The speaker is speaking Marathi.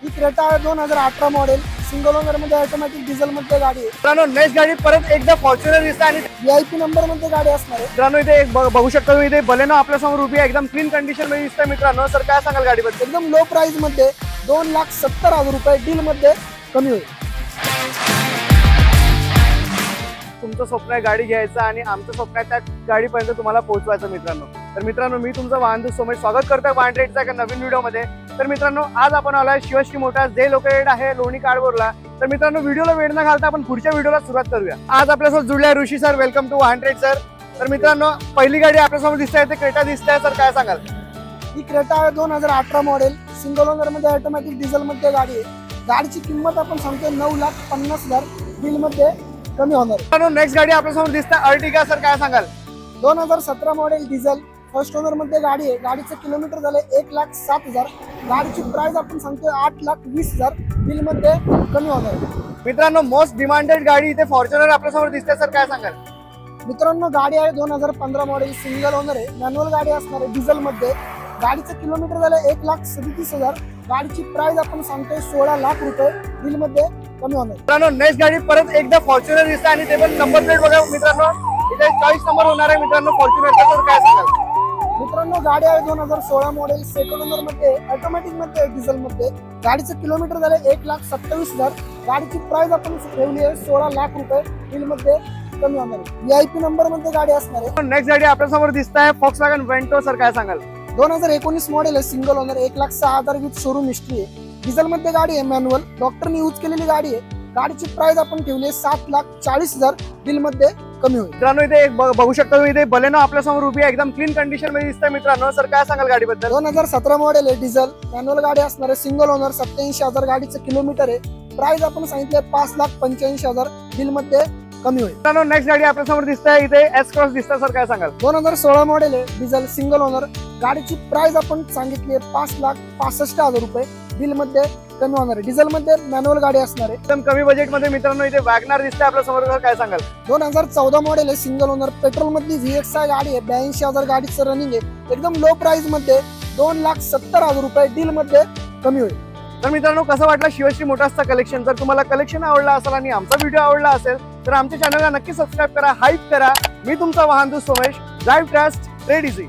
ही क्रेटा 2018 मॉडेल सिंगल ओनर मध्ये ऑटोमॅटिक डिझेल मध्ये गाडी आहे। मित्रांनो नेक्स्ट गाडी परत एकदा फॉर्च्युनर दिसते आणि VIP नंबर मध्ये गाडी असणार आहे। मित्रांनो इथे एक बघू शकता तुम्ही, इथे बलेनो आपल्या समोर उभी आहे, एकदम क्लीन कंडिशन मध्ये दिसते। मित्रांनो सर काय सांगाल गाडीबद्दल? एकदम लो प्राइस मध्ये 2,70,000 रुपये डील मध्ये कमी होईल। तुमचं स्वप्न आहे गाडी घ्यायचं आणि आमचं स्वप्न आहे त्या गाडीपर्यंत तुम्हाला पोहोचवायचं मित्रांनो। तर मित्रांनो मी तुमचं वाहन सोमेश स्वागत करतोय वाहन रेटच्या एका नवीन व्हिडिओमध्ये। तर मित्रांनो आज आपण आलोय शिवश्री मोटार्स जे लोकेटेड आहे लोणी काळभोरला। तर मित्रांनो व्हिडिओला वेळ न घालता आपण पुढच्या व्हिडिओला सुरुवात करूया। आज आपल्यासोबत जुळले आहे ऋषी सर, वेलकम टू वाहन रेट सर। तर मित्रांनो पहिली गाडी आपल्यासमोर दिसते आहे ते क्रेटा दिसते आहे, सर काय सांगाल? ही क्रेटा 2018 मॉडेल सिंगल ओनर मध्ये ऑटोमॅटिक डिझेल मध्ये गाडी आहे। गाडीची किंमत आपण सांगतो 9,50,000 डील मध्ये कमी होणार। मित्रांनो नेक्स्ट गाडी आपल्यासमोर दिसते अर्टिगा, सर काय सांगाल? 2017 मॉडेल डिझेल फर्स्ट ओनर मध्ये गाडी आहे। गाडीचं किलोमीटर झाले 1,07,000। गाडीची प्राइस आपण सांगतोय 8,20,000 बिल मध्ये कमी होणार। मित्रांनो मोस्ट डिमांडेड गाडी इथे फॉर्च्युनर आपल्यासमोर दिसते, सर काय सांगाल? मित्रांनो गाडी आहे 2015 मॉडेल सिंगल ओनर आहे, मॅन्युअल गाडी असणार आहे डिझेल मध्ये। गाडीचं किलोमीटर झालं 1,37,000। गाडीची प्राइस आपण सांगतोय 16 लाख रुपये बिल मध्ये कमी होणार। मित्रांनो नेक्स्ट गाडी परत एकदा फॉर्च्युनर दिसते आणि ते पण नंबर प्लेट बघा मित्रांनो, इथे 40 नंबर होणार आहे मित्रांनो फॉर्च्युनरचा, सर काय सांगाल? मित्रांनो गाडी आहे 2016 मॉडेल सेकंड ओनर मध्ये ऑटोमॅटिक मध्ये डिझेल मध्ये। गाडीचं किलोमीटर झाले 1,27,000। गाडीची प्राइस आपण ठेवली आहे 16 लाख रुपये बिल मध्ये कमी होणार आहे। VIP नंबर मध्ये गाडी असणार आहे। नेक्स्ट गाडी आपल्यासमोर दिसत आहे फॉक्सवॅगन वेंटो, सर काय सांगाल? 2019 मॉडेल आहे single owner, 1,06,000 with showroom history आहे। डिझेल मध्ये गाडी आहे, मॅन्युअल डॉक्टरने यूज केलेली गाडी आहे। गाडीची प्राइस आपण ठेवली आहे 7,40,000 बिल मध्ये कमी होईल। मित्रांनो इथे एक बघू शकता तुम्ही, इथे बलेनो आपल्या समोर उभी आहे, एकदम क्लीन कंडिशन मध्ये दिसते। मित्रांनो सर काय सांगाल गाडीबद्दल? 2017 मॉडेल आहे डिझेल मॅन्युअल गाडी असणार आहे, सिंगल ओनर 87,000 गाडीचं किलोमीटर आहे। प्राइस आपण सांगितले 5,85,000 बिल मध्ये कमी होईल। मित्रांनो नेक्स्ट गाडी आपल्या समोर दिसत आहे, इथे एस क्रॉस दिसतं, सर काय सांगाल? 2016 मॉडेल आहे डिझेल सिंगल ओनर। गाडीची प्राइस आपण सांगितली आहे 5,65,000 रुपये बिल मध्ये कमी होणार आहे। डिझेल मध्ये मॅन्युअल गाडी असणार आहे। एकदम कमी बजेट मध्ये मित्रांनो इथे वॅगनार दिसते आपल्या समोर, सर काय सांगाल? 2014 मॉडेल आहे सिंगल ओनर, पेट्रोल मधली VXI गाडी आहे, 82,000 गाडीचं रनिंग आहे। एकदम लो प्राइस मध्ये 2,70,000 रुपये डील मध्ये कमी होईल। तर मित्रांनो कसं वाटलं शिवश्री मोटार्सचा कलेक्शन? जर तुम्हाला कलेक्शन आवडला असेल आणि आमचा व्हिडिओ आवडला असेल तर आमच्या चॅनलला नक्की सबस्क्राईब करा, हाईप करा। मी तुमचा वाहन Somesh, drive trust, trade easy.